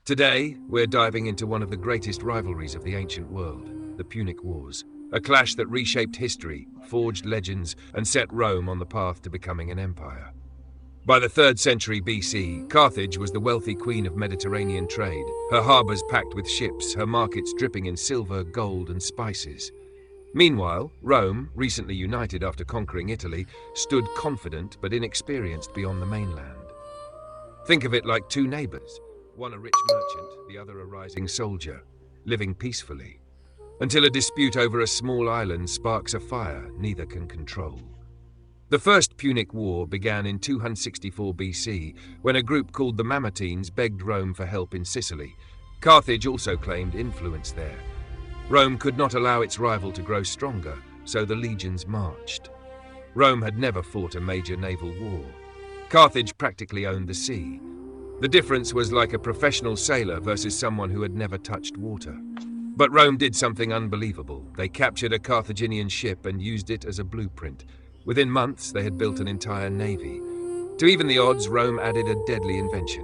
Today, we're diving into one of the greatest rivalries of the ancient world, the Punic Wars. A clash that reshaped history, forged legends, and set Rome on the path to becoming an empire. By the 3rd century BC, Carthage was the wealthy queen of Mediterranean trade, her harbors packed with ships, her markets dripping in silver, gold, and spices. Meanwhile, Rome, recently united after conquering Italy, stood confident but inexperienced beyond the mainland. Think of it like two neighbors, one a rich merchant, the other a rising soldier, living peacefully, until a dispute over a small island sparks a fire neither can control. The First Punic War began in 264 BC, when a group called the Mamertines begged Rome for help in Sicily. Carthage also claimed influence there. Rome could not allow its rival to grow stronger, so the legions marched. Rome had never fought a major naval war. Carthage practically owned the sea. The difference was like a professional sailor versus someone who had never touched water. But Rome did something unbelievable. They captured a Carthaginian ship and used it as a blueprint. Within months, they had built an entire navy. To even the odds, Rome added a deadly invention,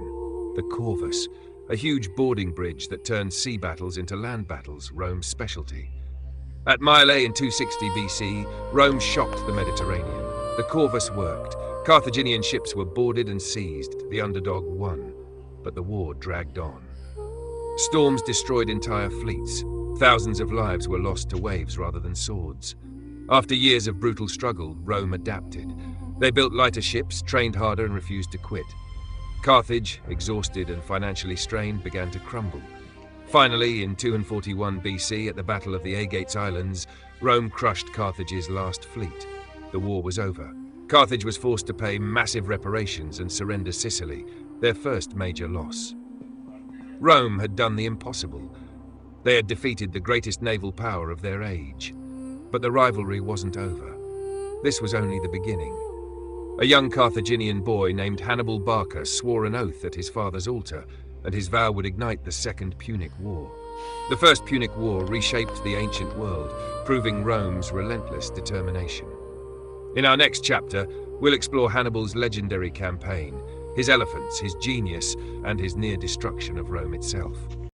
the corvus, a huge boarding bridge that turned sea battles into land battles, Rome's specialty. At Mylae in 260 BC, Rome shocked the Mediterranean. The corvus worked. Carthaginian ships were boarded and seized. The underdog won, but the war dragged on. Storms destroyed entire fleets. Thousands of lives were lost to waves rather than swords. After years of brutal struggle, Rome adapted. They built lighter ships, trained harder, and refused to quit. Carthage, exhausted and financially strained, began to crumble. Finally, in 241 BC, at the Battle of the Agates Islands, Rome crushed Carthage's last fleet. The war was over. Carthage was forced to pay massive reparations and surrender Sicily, their first major loss. Rome had done the impossible. They had defeated the greatest naval power of their age. But the rivalry wasn't over. This was only the beginning. A young Carthaginian boy named Hannibal Barca swore an oath at his father's altar, and his vow would ignite the Second Punic War. The First Punic War reshaped the ancient world, proving Rome's relentless determination. In our next chapter, we'll explore Hannibal's legendary campaign, his elephants, his genius, and his near destruction of Rome itself.